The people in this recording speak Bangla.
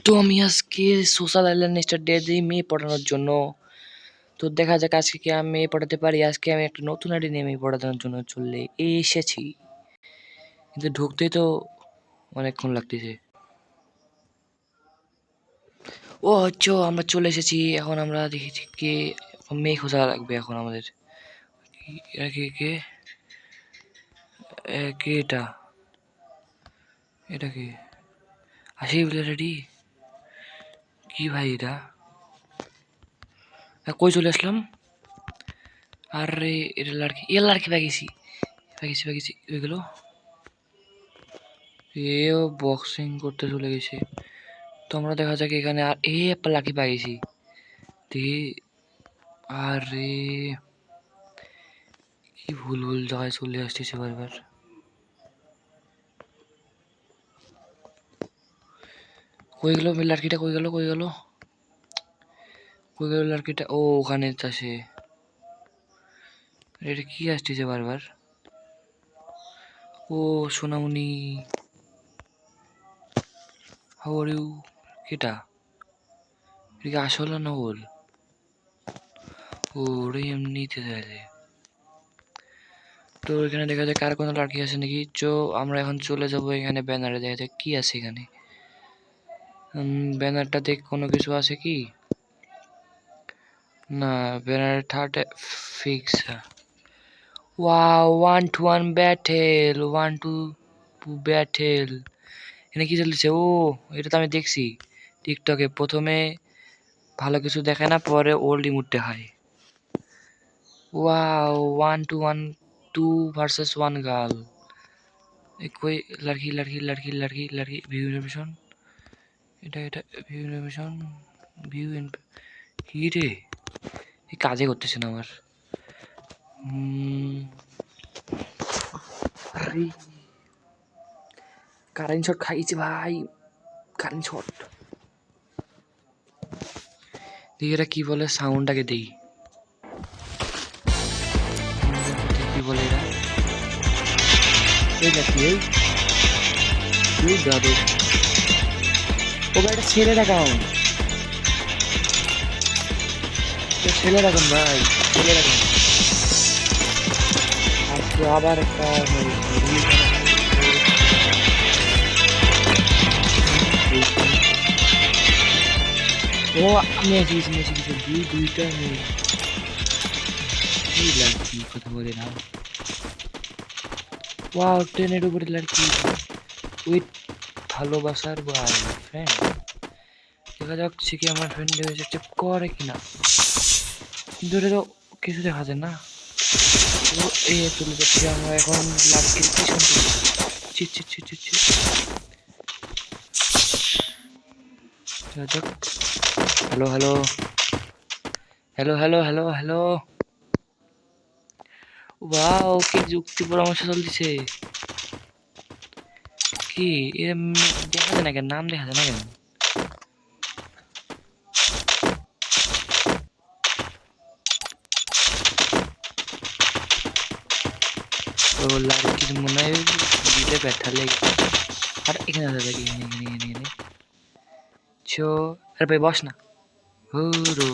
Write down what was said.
তো আমি আজকে সোশ্যাল আইল্যান্ড স্টার ডে দিই মেয়ে পড়ানোর জন্য। তো দেখা যাক আজকে কি আমি মেয়ে পড়াতে পারি। আজকে আমি একটা নতুন আইডি নিয়ে মেয়ে পড়ানোর জন্য চলে এসেছি, কিন্তু ঢুকতেই তো অনেকক্ষণ লাগতেছে। ও আচ্ছা, আমরা চলে এসেছি। এখন আমরা দেখি কে মেয়ে খোঁজা লাগবে এখন আমাদের। কে কে কে এটা এটা কি আসি বলে রেডি? কি ভাই এটা? কই চলে আসলাম? আরে এটা লড়কি, এ লড়কি পাইছি হয়ে গেল। এও বক্সিং করতে চলে গেছে। তো আমরা দেখা যাক এখানে আর লাকি পাইছি। দেখি, আরে কি ভুল ভুল জায়গায় চলে আসতেছে বারবার। কই গেল লড়কিটা? কই গেল লড়কিটা? ও ওখানে আছে। এটা কি আসতেছে বারবার? ও সোনামণি, হাউ আর ইউ? কেটা? এটা কি আসল না ওর? ওরে এমনিতে চাইলে। তো এখানে দেখা যায় কার কোনো লড়কি আছে নাকি। তো আমরা এখন চলে যাব এখানে ব্যানারে, দেখা যায় কি আছে এখানে। ব্যানারটা দেখ কোনো কিছু আছে কি না? Banner third fix. Wow, 1-1 battle, 1-2 battle. এখানে কি চলছে? ও এটা তো আমি দেখছি টিকটকে। প্রথমে ভালো কিছু দেখায় না, পরে ওল্ড ইমোট দেখায়। Wow, 1-1, 2 versus 1 girl. कोई लड़की व्यू इनफॉरमेशन। এটা ভিউ ইনফরমেশন, ভিউ কি রে? এই কাজে করতেছে না আমার। আরে কারেন্ট শট খাইছে ভাই, কারেন্ট শট। দেখি এরা কি বলে, সাউন্ডটাকে দেই। কি বলে এরা? এই নাকি এই তুই দাদু? ও ভাই এটা ছেলের অ্যাকাউন্ট, ছেলের অ্যাকাউন্ট ভাই, ছেলের অ্যাকাউন্ট। আজকে আবার একটা ও মেসি দুইটা মেয়ে। কি লড়কি কথা বলে না? ওয়াও, ট্রেনের উপরে লড়কি উইথ ভালোবাসার বয়ফ্রেন্ড। দেখা যাক সে কি আমার ফ্রেন্ড চেক করে কিনা। দূরে তো কিছু দেখা যায় না। তো চলে যাচ্ছি আমরা এখন লড়কির পিছন পিছন। Hello hello hello hello hello hello. Wow, কি যুক্তি পরামর্শ চলতেছে। কি এরম দেখা যায় না কেন? নাম দেখা যায় না কেন? ও লড়কির মনে হয় দিলে बैठा আর এখানে দাদা এখানে চো। আরে ভাই বস না। হুরো